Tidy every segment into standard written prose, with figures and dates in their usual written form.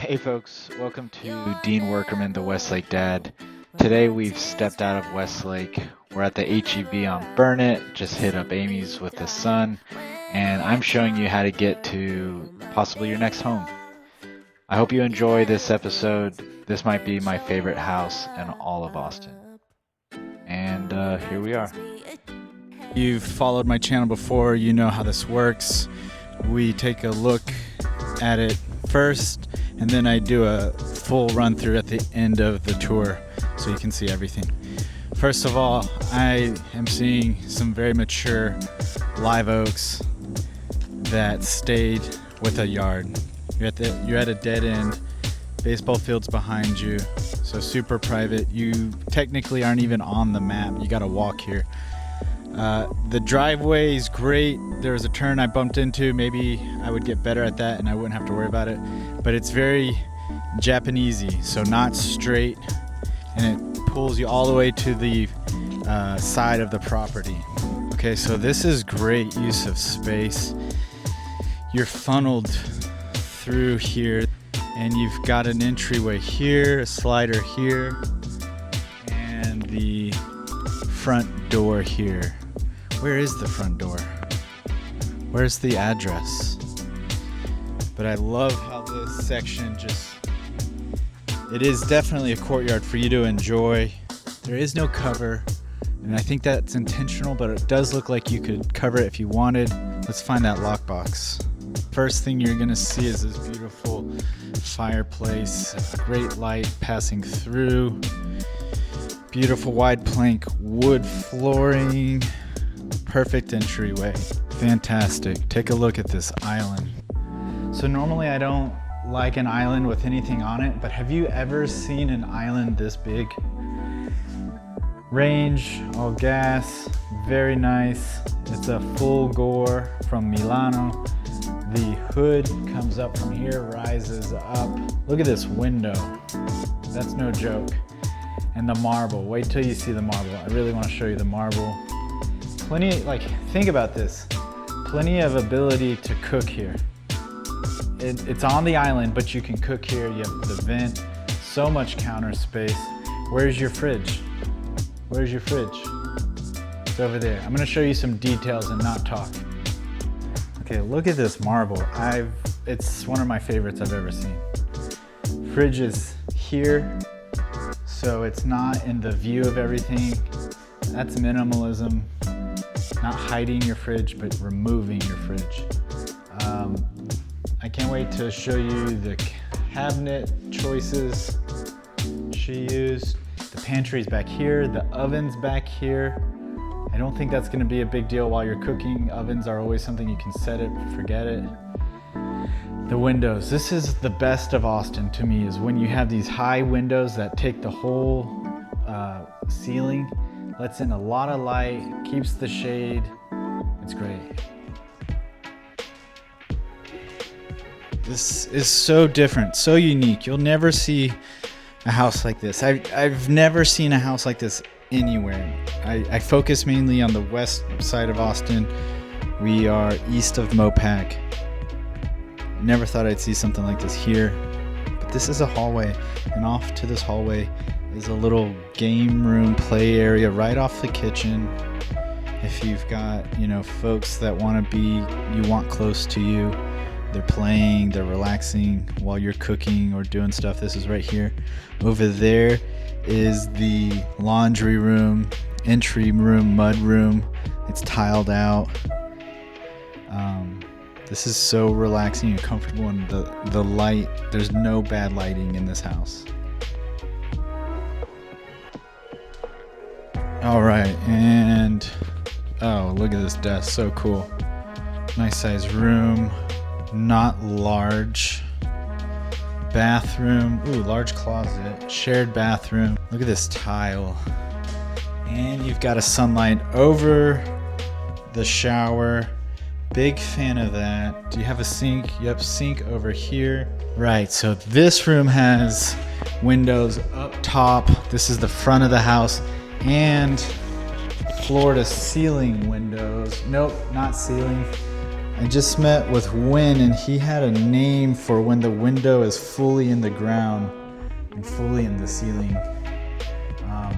Hey folks, welcome to Dean Workerman, the Westlake Dad. Today we've stepped out of Westlake. We're at the HEB on Burnett, just hit up Amy's with the son, and I'm showing you how to get to possibly your next home. I hope you enjoy this episode. This might be my favorite house in all of Austin. And here we are. You've followed my channel before, you know how this works. We take a look at it first, and then I do a full run through at the end of the tour so you can see everything. First of all, I am seeing some very mature live oaks that stayed with a yard. You're at a dead end, baseball field's behind you, so super private. You technically aren't even on the map, you gotta walk here. The driveway is great. There was a turn I bumped into. Maybe I would get better at that and I wouldn't have to worry about it. But it's very Japanesey, so not straight, and it pulls you all the way to the side of the property. Okay, so this is great use of space. You're funneled through here, and you've got an entryway here, a slider here, and the front door here. Where is the front door? Where's the address? But I love how this section it is definitely a courtyard for you to enjoy. There is no cover, and I think that's intentional, but it does look like you could cover it if you wanted. Let's find that lockbox. First thing you're gonna see is this beautiful fireplace, great light passing through, beautiful wide plank wood flooring, perfect entryway, fantastic. Take a look at this island. So normally I don't like an island with anything on it, but have you ever seen an island this big? Range, all gas, very nice. It's a full gore from Milano. The hood comes up from here, rises up. Look at this window. That's no joke. And the marble, wait till you see the marble. I really want to show you the marble. Think about this. Plenty of ability to cook here. It's on the island, but you can cook here. You have the vent, so much counter space. Where's your fridge? Where's your fridge? It's over there. I'm gonna show you some details and not talk. Okay, look at this marble. It's one of my favorites I've ever seen. Fridge is here, so it's not in the view of everything. That's minimalism. Not hiding your fridge, but removing your fridge. I can't wait to show you the cabinet choices she used. The pantry's back here, the oven's back here. I don't think that's gonna be a big deal while you're cooking. Ovens are always something you can set it, forget it. The windows, this is the best of Austin to me, is when you have these high windows that take the whole ceiling, lets in a lot of light, keeps the shade. It's great. This is so different, so unique. You'll never see a house like this. I've never seen a house like this anywhere. I focus mainly on the west side of Austin. We are east of Mopac. Never thought I'd see something like this here. But this is a hallway, and off to this hallway is a little game room play area right off the kitchen. If you've got, folks that you want close to you, they're playing, they're relaxing while you're cooking or doing stuff, this is right here. Over there is the laundry room, entry room, mud room. It's tiled out. This is so relaxing and comfortable, and the light, there's no bad lighting in this house. All right, and oh, look at this desk, so cool. Nice size room, not large. Bathroom, ooh, large closet, shared bathroom. Look at this tile. And you've got a sunlight over the shower. Big fan of that. Do you have a sink? Yep, sink over here. Right, so this room has windows up top. This is the front of the house, and floor to ceiling windows. Nope, not ceiling. I just met with Win, and he had a name for when the window is fully in the ground and fully in the ceiling.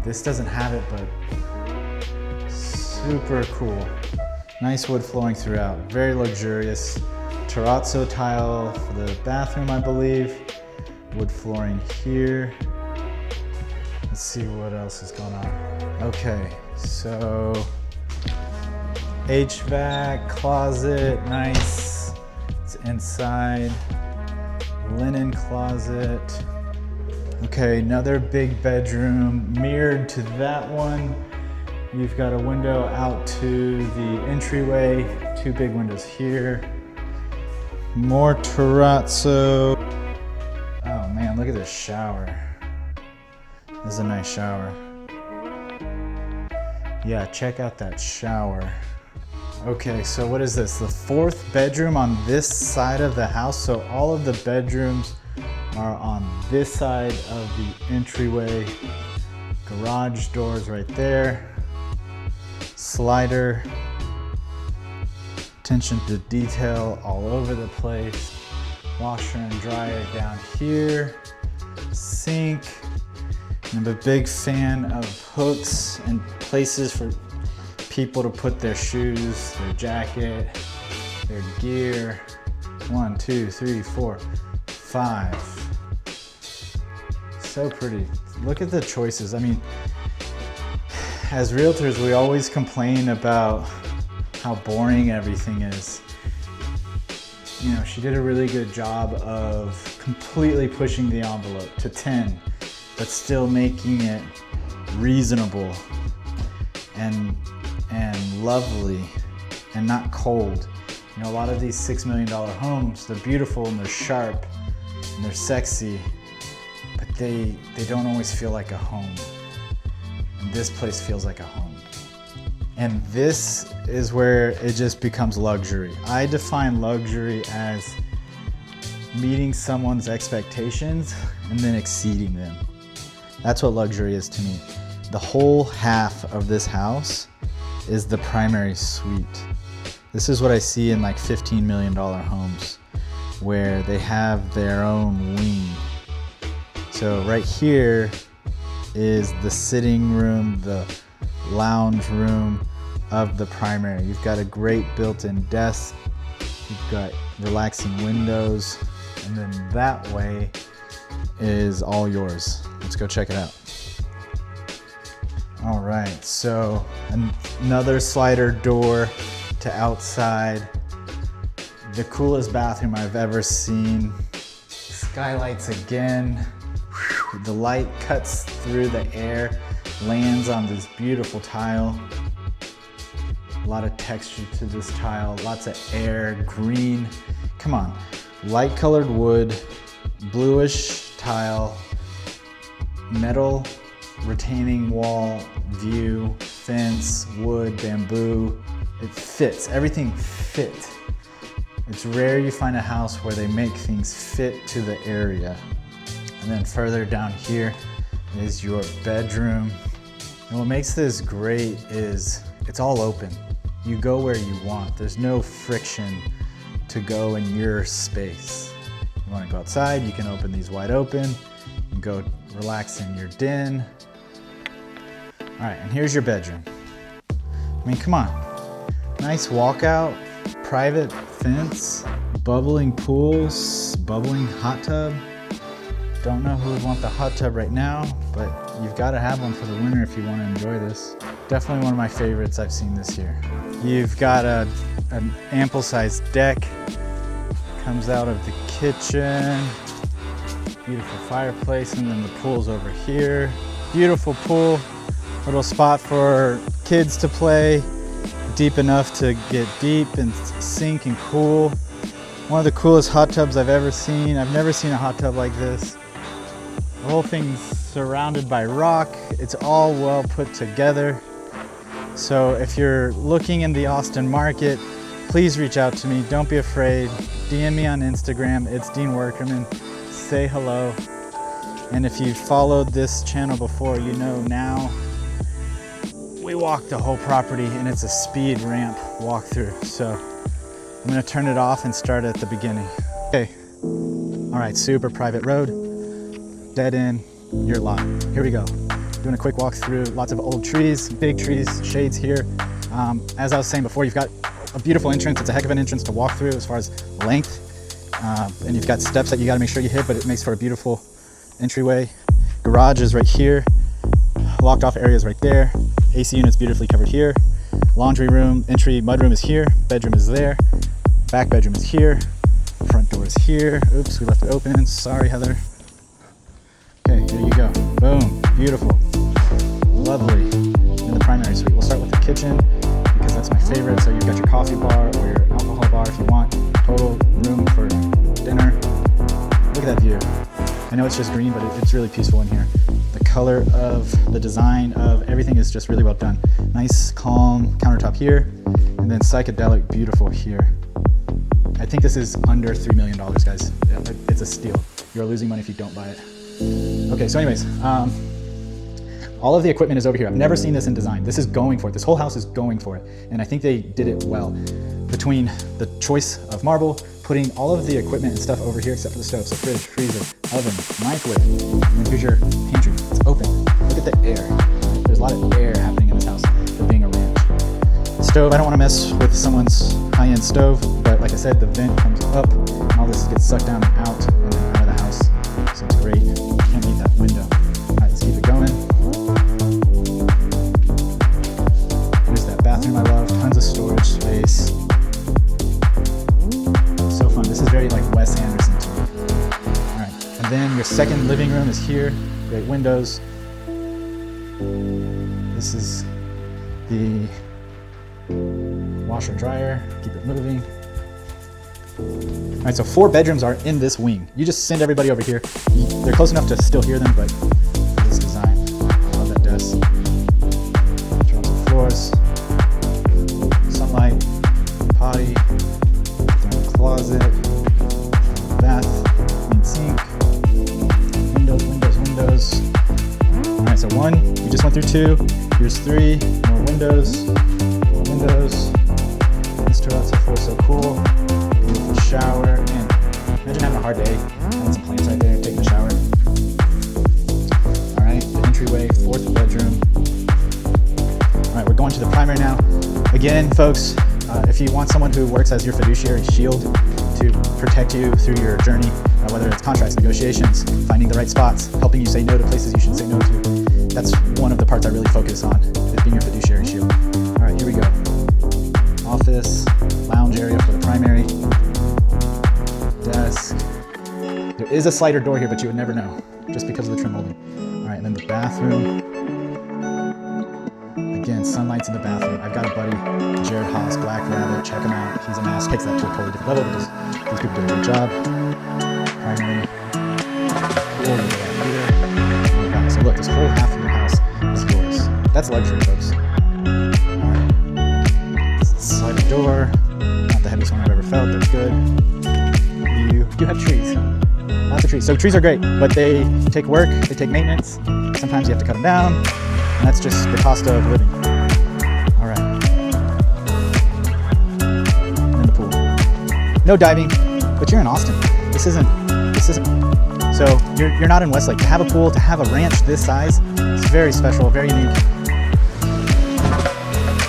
This doesn't have it, but super cool. Nice wood flooring throughout, very luxurious. Terrazzo tile for the bathroom, I believe. Wood flooring here. Let's see what else is going on. Okay, so HVAC, closet, nice. It's inside. Linen closet. Okay, another big bedroom. Mirrored to that one, you've got a window out to the entryway. Two big windows here. More terrazzo. Oh man, look at this shower. This is a nice shower. Yeah, check out that shower. Okay, so what is this? The fourth bedroom on this side of the house. So all of the bedrooms are on this side of the entryway. Garage doors right there. Slider. Attention to detail all over the place. Washer and dryer down here. Sink. I'm a big fan of hooks and places for people to put their shoes, their jacket, their gear. 1, 2, 3, 4, 5. So pretty. Look at the choices. I mean, as realtors, we always complain about how boring everything is. You know, she did a really good job of completely pushing the envelope to 10, but still making it reasonable and lovely and not cold. You know, a lot of these $6 million homes, they're beautiful and they're sharp and they're sexy, but they don't always feel like a home. And this place feels like a home. And this is where it just becomes luxury. I define luxury as meeting someone's expectations and then exceeding them. That's what luxury is to me. The whole half of this house is the primary suite. This is what I see in like $15 million homes where they have their own wing. So right here is the sitting room, the lounge room of the primary. You've got a great built-in desk. You've got relaxing windows, and then that way is all yours. Let's go check it out. All right, so another slider door to outside. The coolest bathroom I've ever seen. Skylights again. The light cuts through the air, lands on this beautiful tile. A lot of texture to this tile, lots of air, green. Come on, light colored wood, bluish tile, metal retaining wall, view, fence, wood, bamboo. It fits, everything fit. It's rare you find a house where they make things fit to the area. And then further down here is your bedroom. And what makes this great is it's all open. You go where you want. There's no friction to go in your space. You want to go outside, you can open these wide open. You can go relax in your den. All right, and here's your bedroom. I mean, come on. Nice walkout, private fence, bubbling pools, bubbling hot tub. Don't know who would want the hot tub right now, but you've got to have one for the winter if you want to enjoy this. Definitely one of my favorites I've seen this year. You've got an ample sized deck, comes out of the kitchen, beautiful fireplace, and then the pool's over here. Beautiful pool, little spot for kids to play, deep enough to get deep and sink and cool. One of the coolest hot tubs I've ever seen. I've never seen a hot tub like this. The whole thing's surrounded by rock. It's all well put together. So if you're looking in the Austin market, please reach out to me. Don't be afraid. DM me on Instagram. It's Dean Workerman. Say hello. And if you've followed this channel before, you know now we walk the whole property and it's a speed ramp walkthrough. So I'm gonna turn it off and start at the beginning. Okay, all right, super private road, dead end, your lot. Here we go. Doing a quick walk through, lots of old trees, big trees, shades here. As I was saying before, you've got a beautiful entrance. It's a heck of an entrance to walk through as far as length. And you've got steps that you gotta make sure you hit, but it makes for a beautiful entryway. Garage is right here. Locked off areas right there. AC units beautifully covered here. Laundry room, entry mudroom is here. Bedroom is there. Back bedroom is here. Front door is here. Oops, we left it open. Sorry, Heather. Okay, here you go. Boom, beautiful. Lovely. In the primary suite. We'll start with the kitchen because that's my favorite. So you've got your coffee bar or your alcohol bar if you want. Total room for dinner. Look at that view. I know it's just green, but it's really peaceful in here. The color of the design of everything is just really well done. Nice, calm countertop here, and then psychedelic, beautiful here. I think this is under $3 million, guys. It's a steal. You're losing money if you don't buy it. Okay, so anyways, all of the equipment is over here. I've never seen this in design. This is going for it. This whole house is going for it, and I think they did it well. Between the choice of marble, putting all of the equipment and stuff over here except for the stove. So fridge, freezer, oven, microwave, and then here's your pantry. It's open. Look at the air. There's a lot of air happening in this house for being a ranch. Stove, I don't want to mess with someone's high-end stove, but like I said, the vent comes up, and all this gets sucked down and out, and then out of the house. So it's great. Can't beat that window. All right, let's keep it going. Here's that bathroom I love. Tons of storage space. So fun. This is very like Wes Anderson to me. All right, and then your second living room is here. Great windows. This is the washer dryer. Keep it moving. All right, so 4 bedrooms are in this wing. You just send everybody over here. They're close enough to still hear them, but for this design, I love that desk. Turn on some floors. Sunlight, potty, closet, bath, clean sink, windows. All right, so 1, we just went through 2. Here's 3, more windows. This terrazzo floor is so cool. Beautiful shower. Man, imagine having a hard day, having some plants right there, taking a shower. All right, the entryway, 4th bedroom. All right, we're going to the primary now. Again, folks, if you want someone who works as your fiduciary shield to protect you through your journey, whether it's contracts, negotiations, finding the right spots, helping you say no to places you shouldn't say no to, that's one of the parts I really focus on, is being your fiduciary shield. All right, here we go. Office, lounge area for the primary, desk. There is a slider door here, but you would never know, just because of the trim molding. All right, and then the bathroom. Again, sunlight's in the bathroom. I've got a buddy, Jared Haas, Black Rabbit. Check him out. He's a master. Takes that to a totally different level because these people do a great job. Primary. Here. So look, this whole half of your house is yours. That's luxury, folks. All right. Slider door. Not the heaviest one I've ever felt. That's good. You do have trees. Lots of trees. So trees are great, but they take work. They take maintenance. Sometimes you have to cut them down. And that's just the cost of living. All right. And the pool. No diving, but you're in Austin. This isn't. So you're not in Westlake. To have a pool, to have a ranch this size, it's very special, very unique.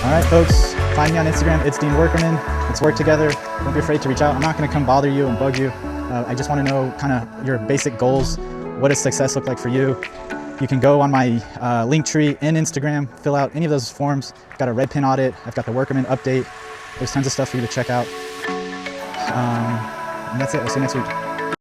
All right, folks. Find me on Instagram. It's Dean Workerman. Let's work together. Don't be afraid to reach out. I'm not going to come bother you and bug you. I just want to know kind of your basic goals. What does success look like for you? You can go on my link tree in Instagram, fill out any of those forms. I've got a red pin audit. I've got the Workerman update. There's tons of stuff for you to check out. And that's it. We'll see you next week.